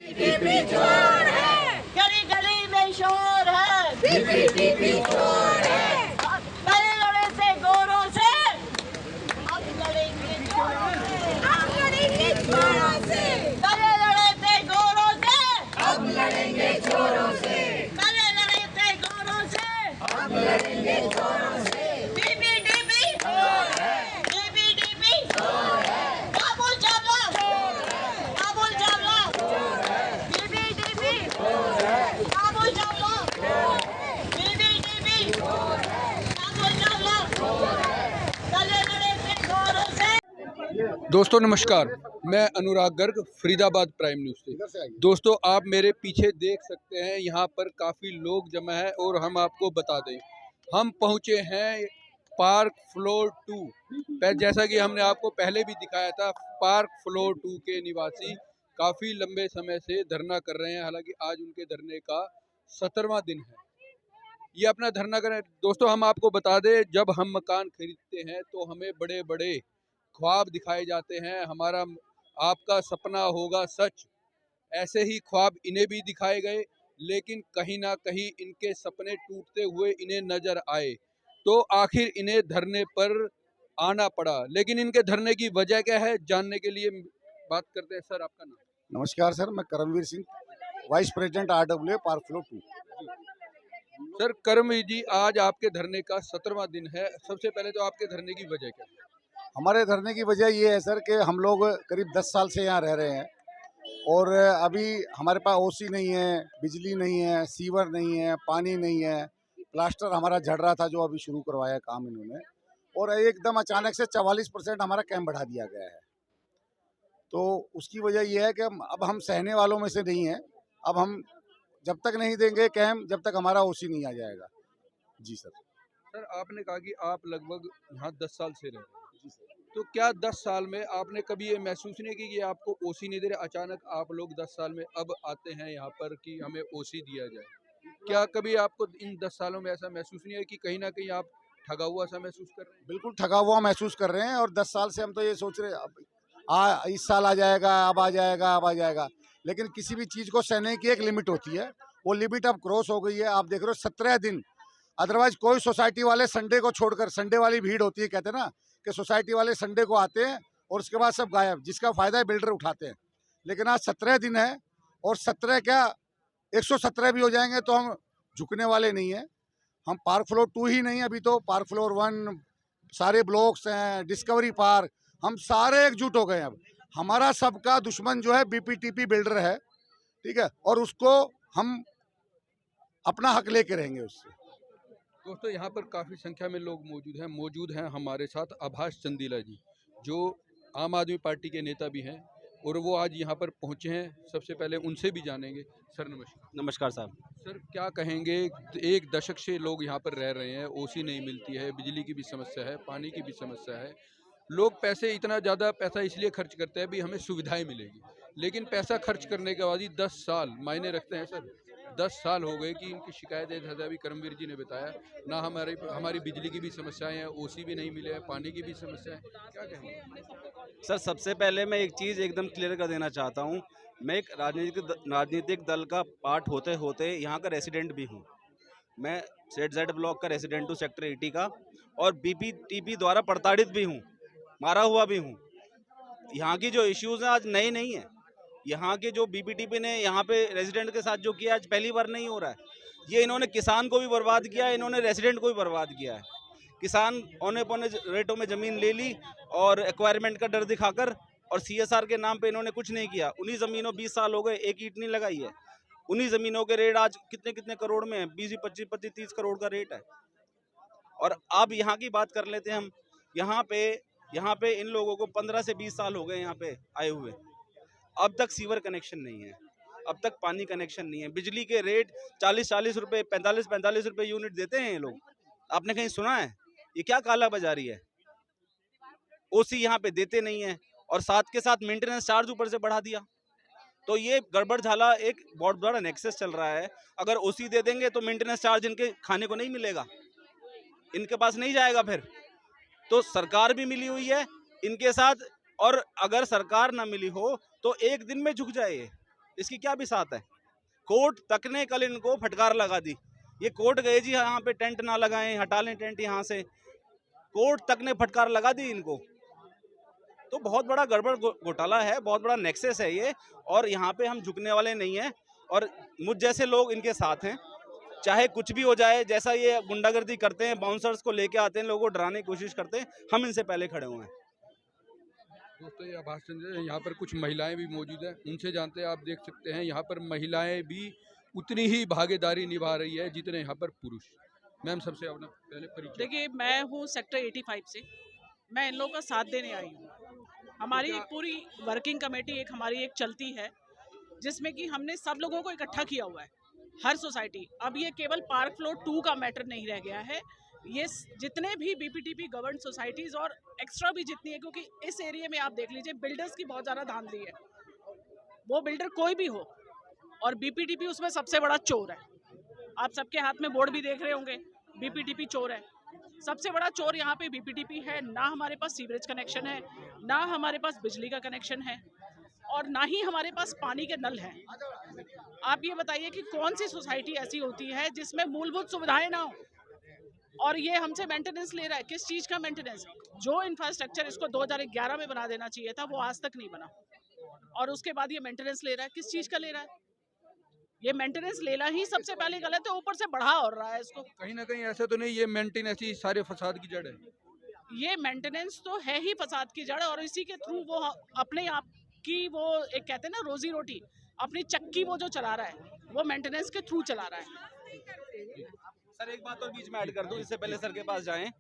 BPTP चोर है, गली गली में शोर है, बीपीटीपी चोर है। लड़े लड़े से गोरों से, अब लड़ेंगे चोरों से, अब लड़ेंगे चोरों से। लड़े लड़े से गोरों से, अब लड़ेंगे चोरों से। लड़े लड़े से गोरों से, अब लड़ेंगे चोरों से। बीपीटीपी चोर है, बीपीटीपी चोर है। काबुल चावला चोर है, काबुल चावला चोर है। बीपीटीपी चोर है, काबुल चावला चोर है। बीपीटीपी चोर है, काबुल चावला चोर है। लड़े लड़े से गोरों से। दोस्तों नमस्कार, मैं अनुराग गर्ग, फरीदाबाद प्राइम न्यूज़ से। दोस्तों आप मेरे पीछे देख सकते हैं, यहाँ पर काफ़ी लोग जमा है और हम आपको बता दें, हम पहुँचे हैं पार्क फ्लोर 2। जैसा कि हमने आपको पहले भी दिखाया था, पार्क फ्लोर 2 के निवासी काफ़ी लंबे समय से धरना कर रहे हैं। हालांकि आज उनके धरने का 17वां दिन है। ये अपना धरना करें। दोस्तों हम आपको बता दें, जब हम मकान खरीदते हैं तो हमें बड़े बड़े ख्वाब दिखाए जाते हैं, हमारा आपका सपना होगा सच। ऐसे ही ख्वाब इन्हें भी दिखाए गए, लेकिन कहीं ना कहीं इनके सपने टूटते हुए इन्हें नजर आए, तो आखिर इन्हें धरने पर आना पड़ा। लेकिन इनके धरने की वजह क्या है, जानने के लिए बात करते हैं। सर आपका नाम? नमस्कार सर, मैं Karamvir Singh, vice president RWA park floor 2। Sir Karamvir ji, आज आपके धरने का 17वां दिन है। सबसे पहले तो आपके धरने की वजह क्या है? हमारे धरने की वजह ये है सर कि हम लोग करीब 10 साल से यहाँ रह रहे हैं और अभी हमारे पास OC नहीं है, बिजली नहीं है, सीवर नहीं है, पानी नहीं है। प्लास्टर हमारा झड़ रहा था जो अभी शुरू करवाया काम इन्होंने, और एकदम अचानक से 44% हमारा कैंप बढ़ा दिया गया है। तो उसकी वजह ये है कि अब हम सहने वालों में से नहीं हैं। अब हम जब तक नहीं देंगे कैंप, जब तक हमारा OC नहीं आ जाएगा। जी सर। सर आपने कहा कि आप लगभग यहाँ 10 साल से रह रहे हैं, तो क्या 10 साल में आपने कभी ये महसूस नहीं किया कि आपको OC नहीं दे रहे? अचानक आप लोग 10 साल में अब आते हैं यहाँ पर कि हमें OC दिया जाए। क्या कभी आपको इन 10 सालों में ऐसा महसूस नहीं है कि कहीं ना कहीं आप ठगा हुआ सा महसूस कर रहे हैं? बिल्कुल ठगा हुआ महसूस कर रहे हैं, और 10 साल से हम तो ये सोच रहे अब इस साल आ जाएगा, अब आ जाएगा, अब आ जाएगा। लेकिन किसी भी चीज़ को सहने की एक लिमिट होती है, वो लिमिट अब क्रॉस हो गई है। आप देख रहे हो 17 दिन। अदरवाइज कोई सोसाइटी वाले संडे को छोड़कर, संडे वाली भीड़ होती है, कहते हैं ना कि सोसाइटी वाले संडे को आते हैं और उसके बाद सब गायब, जिसका फ़ायदा बिल्डर उठाते हैं। लेकिन आज 17 दिन है, और 17 क्या 117 भी हो जाएंगे तो हम झुकने वाले नहीं हैं। हम पार्क फ्लोर 2 ही नहीं, अभी तो पार्क फ्लोर 1, सारे ब्लॉक्स हैं, डिस्कवरी पार्क, हम सारे एकजुट हो गए हैं। अब हमारा सबका दुश्मन जो है BPTP बिल्डर है, ठीक है, और उसको हम अपना हक लेके रहेंगे उससे। दोस्तों यहाँ पर काफ़ी संख्या में लोग मौजूद हैं हमारे साथ आभास चंदीला जी, जो आम आदमी पार्टी के नेता भी हैं, और वो आज यहाँ पर पहुँचे हैं। सबसे पहले उनसे भी जानेंगे। सर नमस्कार। नमस्कार साहब। सर क्या कहेंगे, एक दशक से लोग यहाँ पर रह रहे हैं, OC नहीं मिलती है, बिजली की भी समस्या है, पानी की भी समस्या है। लोग पैसे, इतना ज़्यादा पैसा इसलिए खर्च करते हैं भी हमें सुविधाएं मिलेगी, लेकिन पैसा खर्च करने के बाद ही 10 साल मायने रखते हैं। सर 10 साल हो गए कि इनकी शिकायतें, जैसा अभी करमवीर जी ने बताया ना, हमारी बिजली की भी समस्याएं हैं, OC भी नहीं मिले हैं, पानी की भी समस्या है। क्या कहेंगे? सर सबसे पहले मैं एक चीज़ एकदम क्लियर कर देना चाहता हूँ। मैं एक राजनीतिक दल का पार्ट होते होते यहाँ का रेसिडेंट भी हूँ। मैं ZZ ब्लॉक का रेसिडेंट हूँ, सेक्टर 80 का, और BPTP द्वारा प्रताड़ित भी हूँ, मारा हुआ भी हूँ। यहाँ की जो इश्यूज़ हैं आज नए नहीं है। यहाँ के जो BPTP ने यहाँ पे रेजिडेंट के साथ जो किया आज पहली बार नहीं हो रहा है। ये इन्होंने किसान को भी बर्बाद किया है, इन्होंने रेजिडेंट को भी बर्बाद किया है। किसान औने पौने रेटों में ज़मीन ले ली और एक्वायरमेंट का डर दिखाकर, और CSR के नाम पे इन्होंने कुछ नहीं किया। उन्हीं ज़मीनों 20 साल हो गए, एक ईंट नहीं लगाई है। उन्हीं ज़मीनों के रेट आज कितने कितने करोड़ में है, 20-25-30 करोड़ का रेट है। और अब यहाँ की बात कर लेते हैं हम। यहाँ पे इन लोगों को 15 से 20 साल हो गए यहाँ पे आए हुए। अब तक सीवर कनेक्शन नहीं है, अब तक पानी कनेक्शन नहीं है। बिजली के रेट 40-40 रुपये, 45-45 रुपये यूनिट देते हैं ये लोग। आपने कहीं सुना है? ये क्या काला बाजारी है? OC यहाँ पे देते नहीं है, और साथ के साथ मेंटेनेंस चार्ज ऊपर से बढ़ा दिया। तो ये गड़बड़ झाला एक बहुत बड़ा नेक्सस चल रहा है। अगर OC दे देंगे तो मेंटेनेंस चार्ज इनके खाने को नहीं मिलेगा, इनके पास नहीं जाएगा फिर। तो सरकार भी मिली हुई है इनके साथ, और अगर सरकार ना मिली हो तो एक दिन में झुक जाए। इसकी क्या बिसात है? कोर्ट तक ने कल इनको फटकार लगा दी। ये कोर्ट गए जी, यहाँ पे टेंट ना लगाएं, हटा लें टेंट यहाँ से। कोर्ट तक ने फटकार लगा दी इनको। तो बहुत बड़ा गड़बड़ घोटाला है, बहुत बड़ा नेक्सस है ये, और यहाँ पे हम झुकने वाले नहीं हैं। और मुझ जैसे लोग इनके साथ हैं, चाहे कुछ भी हो जाए। जैसा ये गुंडागर्दी करते हैं, बाउंसर्स को लेके आते हैं, लोगों को डराने की कोशिश करते हैं, हम इनसे पहले खड़े हुए हैं। दोस्तों ये आभास चंद्र है, यहाँ पर कुछ महिलाएं भी मौजूद हैं, उनसे जानते हैं। आप देख सकते हैं यहाँ पर महिलाएं भी उतनी ही भागीदारी निभा रही है जितने यहाँ पर पुरुष। मैम सबसे अपना पहले परिचय। देखिए, मैं हूँ सेक्टर 85 से। मैं इन लोगों का साथ देने आई हूँ। हमारी एक पूरी वर्किंग कमेटी हमारी चलती है, जिसमें कि हमने सब लोगों को इकट्ठा किया हुआ है, हर सोसाइटी। अब ये केवल पार्क फ्लोर 2 का मैटर नहीं रह गया है, ये जितने भी बीपीटीपी गवर्न सोसाइटीज़ और एक्स्ट्रा भी जितनी है, क्योंकि इस एरिया में आप देख लीजिए बिल्डर्स की बहुत ज़्यादा धांधली है। वो बिल्डर कोई भी हो, और बीपीटीपी उसमें सबसे बड़ा चोर है। आप सबके हाथ में बोर्ड भी देख रहे होंगे, बीपीटीपी चोर है। सबसे बड़ा चोर यहाँ पे बीपीटीपी है। ना हमारे पास सीवरेज कनेक्शन है, ना हमारे पास बिजली का कनेक्शन है, और ना ही हमारे पास पानी के नल हैं। आप ये बताइए कि कौन सी सोसाइटी ऐसी होती है जिसमें मूलभूत सुविधाएं ना हो, और ये हमसे मेंटेनेंस ले रहा है। किस चीज़ का मेंटेनेंस? जो इंफ्रास्ट्रक्चर इसको 2011 में बना देना चाहिए था, वो आज तक नहीं बना, और उसके बाद ये मेंटेनेंस ले रहा है। किस चीज़ का ले रहा है? ये मेंटेनेंस लेना ही सबसे पहले गलत है, ऊपर से बढ़ा और रहा है इसको। कहीं ना कहीं ऐसा तो नहीं ये मेंटेनेंस ही सारे फसाद की जड़ है? ये मेंटेनेंस तो है ही फसाद की जड़, और इसी के थ्रू वो अपने आप की वो एक कहते हैं ना रोजी रोटी, अपनी चक्की वो जो चला रहा है, वो मेंटेनेंस के थ्रू चला रहा है। सर एक बात और बीच में ऐड कर दूं, इससे पहले सर के पास जाएं।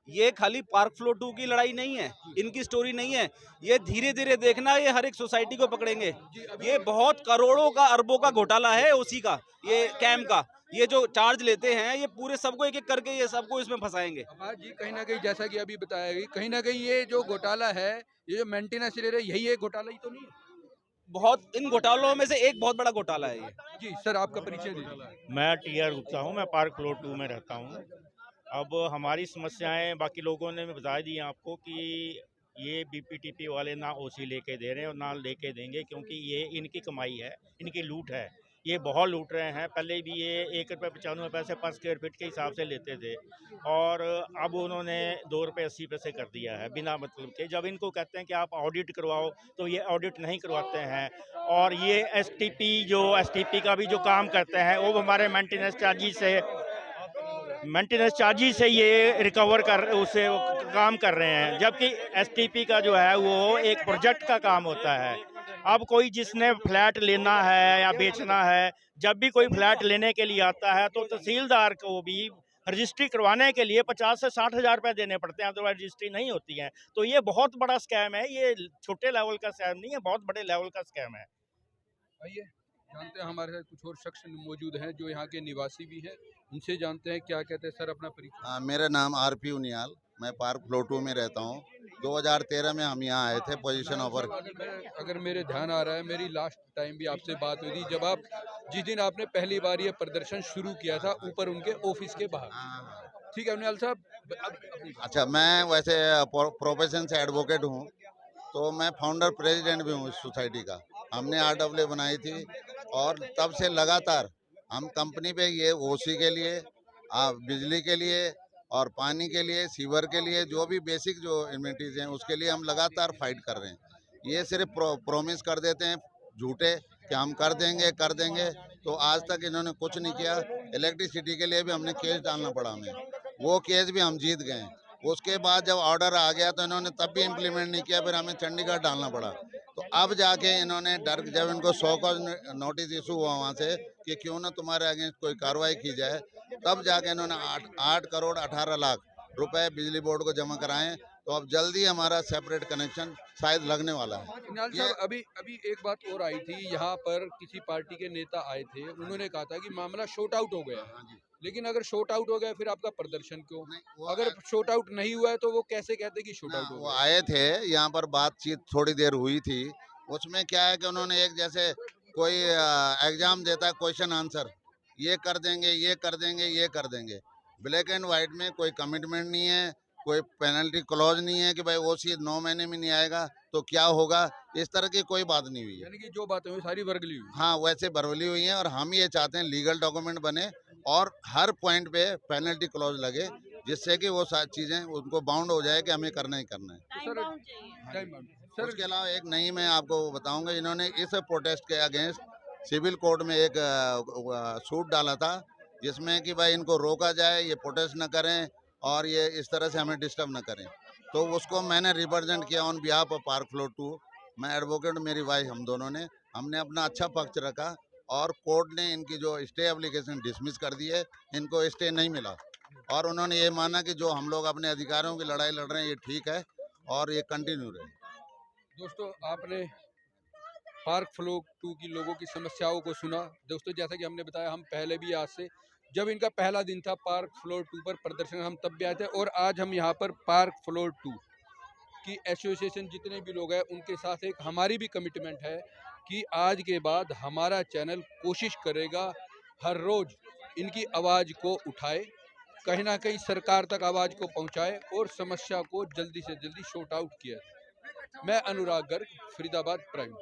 ये खाली पार्क फ्लोर 2 की लड़ाई नहीं है, इनकी स्टोरी नहीं है। ये धीरे धीरे देखना, ये हर एक सोसाइटी को पकड़ेंगे। ये बहुत करोड़ों का, अरबों का घोटाला है उसी का, ये कैम का। ये जो चार्ज लेते हैं, ये पूरे सबको एक एक करके ये सबको इसमें फंसाएंगे। हाँ जी, कहीं ना कहीं जैसा कि अभी बताया गई, कहीं ना कहीं ये जो घोटाला है, ये जो मेंटेनेंस ले रहे, यही एक घोटाला ही तो नहीं है? बहुत इन घोटालों में से एक बहुत बड़ा घोटाला है ये। जी सर, आपका परिचय दीजिए। मैं टी.आर. गुप्ता हूँ, मैं पार्क फ्लोर 2 में रहता हूँ। अब हमारी समस्याएं बाकी लोगों ने बता दी आपको कि ये बीपीटीपी वाले ना ओसी लेके दे रहे हैं और ना लेके देंगे, क्योंकि ये इनकी कमाई है, इनकी लूट है। ये बहुत लूट रहे हैं। पहले भी ये ₹1.95 पर स्क्वायर फीट के हिसाब से लेते थे, और अब उन्होंने ₹2.80 कर दिया है बिना मतलब के। जब इनको कहते हैं कि आप ऑडिट करवाओ, तो ये ऑडिट नहीं करवाते हैं। और ये एसटीपी का भी जो काम करते हैं, वो हमारे मेंटेनेंस चार्जेस से ये रिकवर कर उससे काम कर रहे हैं, जबकि एसटीपी का जो है वो एक प्रोजेक्ट का काम होता है। अब कोई जिसने फ्लैट लेना है या बेचना है, जब भी कोई फ्लैट लेने के लिए आता है, तो तहसीलदार को भी रजिस्ट्री करवाने के लिए 50 से 60 हज़ार रुपये देने पड़ते हैं, अदरवाइज रजिस्ट्री नहीं होती है। तो ये बहुत बड़ा स्कैम है, ये छोटे लेवल का स्कैम नहीं है, बहुत बड़े लेवल का स्कैम है। आइए जानते हैं, हमारे साथ कुछ और शख्स मौजूद हैं जो यहाँ के निवासी भी हैं, उनसे जानते हैं क्या कहते हैं। सर अपना परिचय। मेरा नाम आरपी उनियाल, मैं पार्क फ्लोर 2 में रहता हूँ। 2013 में हम यहाँ आए थे पोजीशन ऑफर। अगर मेरे ध्यान आ रहा है, मेरी लास्ट टाइम भी आपसे बात हुई थी, जब आप जिस दिन आपने पहली बार ये प्रदर्शन शुरू किया था ऊपर उनके ऑफिस के बाहर। ठीक है उनियाल साहब। अच्छा, मैं वैसे प्रोफेशन से एडवोकेट हूँ, तो मैं फाउंडर प्रेसिडेंट भी हूँ इस सोसाइटी का। हमने आरडब्ल्यू बनाई थी, और तब से लगातार हम कंपनी पे ये ओसी के लिए, बिजली के लिए और पानी के लिए, सीवर के लिए, जो भी बेसिक जो इन्वेंटरीज हैं उसके लिए हम लगातार फाइट कर रहे हैं। ये सिर्फ प्रॉमिस कर देते हैं झूठे कि हम कर देंगे, तो आज तक इन्होंने कुछ नहीं किया। इलेक्ट्रिसिटी के लिए भी हमने केस डालना पड़ा हमें, वो केस भी हम जीत गए। उसके बाद जब ऑर्डर आ गया तो इन्होंने तब भी इम्प्लीमेंट नहीं किया, फिर हमें चंडीगढ़ डालना पड़ा। तो अब जाके इन्होंने जब इनको 100 का नोटिस इशू हुआ वहाँ से कि क्यों ना तुम्हारे अगेंस्ट कोई कार्रवाई की जाए, तब जाके इन्होंने 8 करोड़ 18 लाख रुपए बिजली बोर्ड को जमा कराएं। तो अब जल्दी हमारा सेपरेट कनेक्शन शायद लगने वाला है। उनियाल साहब, अभी एक बात और आई थी, यहाँ पर किसी पार्टी के नेता आए थे, उन्होंने कहा था कि मामला शॉर्ट आउट हो गया। लेकिन अगर शॉर्ट आउट हो गया फिर आपका प्रदर्शन क्यों? अगर शॉर्ट आउट नहीं हुआ है तो वो कैसे कहते कि शॉर्ट आउट हो गया? वो आए थे यहाँ पर, बातचीत थोड़ी देर हुई थी। उसमें क्या है कि उन्होंने एक जैसे कोई एग्जाम देता है, क्वेश्चन आंसर, ये कर देंगे, ये कर देंगे, ये कर देंगे। ब्लैक एंड वाइट में कोई कमिटमेंट नहीं है, कोई पेनल्टी क्लॉज नहीं है कि भाई ओसी 9 महीने में नहीं आएगा तो क्या होगा, इस तरह की कोई बात नहीं हुई है। यानी कि जो बातें हुई सारी वर्गली हुई। हाँ, वैसे बरवली हुई हैं और हम ये चाहते हैं लीगल डॉक्यूमेंट बने और हर पॉइंट पे पेनल्टी क्लॉज लगे, जिससे कि वो सारी चीज़ें उनको बाउंड हो जाए कि हमें करना ही करना है। टाइम बाउंड चाहिए। Time bound. सर उसके अलावा एक नई मैं आपको बताऊंगा, इन्होंने इस प्रोटेस्ट के अगेंस्ट सिविल कोर्ट में एक सूट डाला था, जिसमें कि भाई इनको रोका जाए, ये प्रोटेस्ट न करें और ये इस तरह से हमें डिस्टर्ब न करें। तो उसको मैंने रिप्रेजेंट किया on behalf of park floor 2। मैं एडवोकेट, मेरी वाइफ, हम दोनों ने हमने अपना अच्छा पक्ष रखा और कोर्ट ने इनकी जो स्टे एप्लीकेशन डिसमिस कर दी है, इनको स्टे नहीं मिला और उन्होंने ये माना कि जो हम लोग अपने अधिकारों की लड़ाई लड़ रहे हैं ये ठीक है और ये कंटिन्यू रहे। दोस्तों, आपने पार्क फ्लोर 2 की लोगों की समस्याओं को सुना। दोस्तों, जैसा कि हमने बताया, हम पहले भी आज से, जब इनका पहला दिन था पार्क फ्लोर 2 पर प्रदर्शन, हम तब भी आए थे और आज हम यहाँ पर पार्क फ्लोर 2 की एसोसिएशन जितने भी लोग हैं उनके साथ एक हमारी भी कमिटमेंट है कि आज के बाद हमारा चैनल कोशिश करेगा हर रोज़ इनकी आवाज़ को उठाए, कहीं ना कहीं सरकार तक आवाज़ को पहुँचाए और समस्या को जल्दी से जल्दी शॉर्ट आउट किया। मैं अनुराग गर्ग, फरीदाबाद प्राइम।